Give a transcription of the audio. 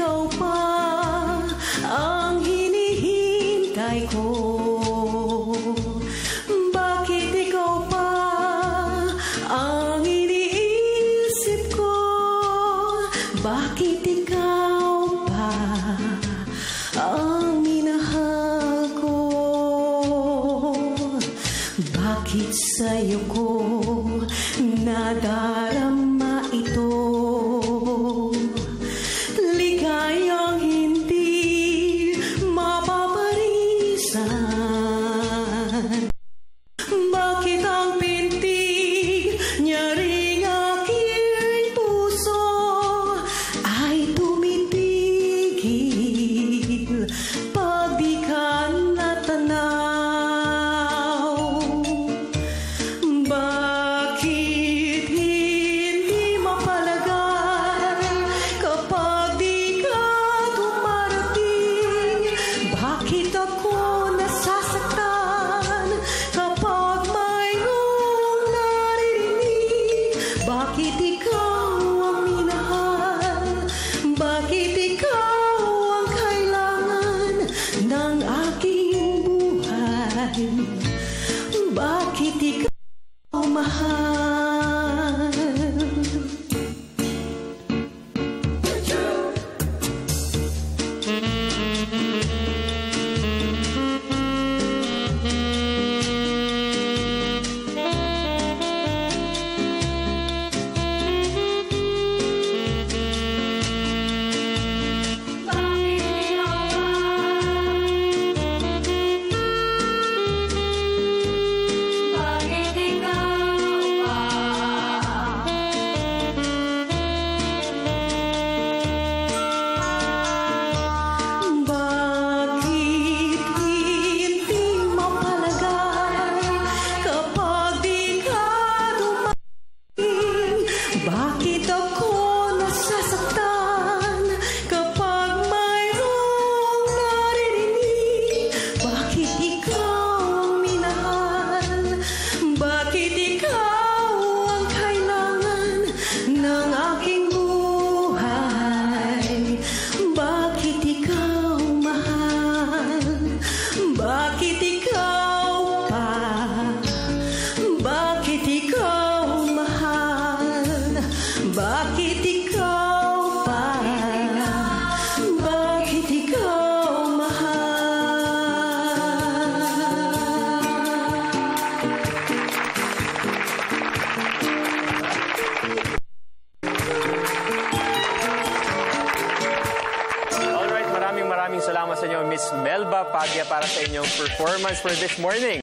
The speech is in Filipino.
ikaw pa ang hinihintay ko? Bakit ikaw pa ang iniisip ko? Bakit ikaw pa ang minahal ko? Bakit sa'yo ko nadarama ito? Ligayang hindi mapaparisan. Bakit ang pintig niya ring aking puso ay tumitigil pag di ka natanaw? Bakit hindi mapalagay kapag di ka dumarating? Bakit ako nasasaktan kapag mayroong naririnig? Bakit ikaw ang minahal? Bakit ikaw ang kailangan ng aking buhay? Bakit ikaw mahal? Bakit ako nasasaktan kapag mayroong naririnig? Bakit ikaw ang minahal? Bakit ikaw ang kailangan ng aking buhay? Bakit ikaw mahal? Bakit ikaw pa? Bakit ikaw mahal? Bakit ikaw pa? Bakit ikaw mahal? Alright, maraming salamat sa inyo, Miss Melba Pagya, para sa inyong performance for this morning.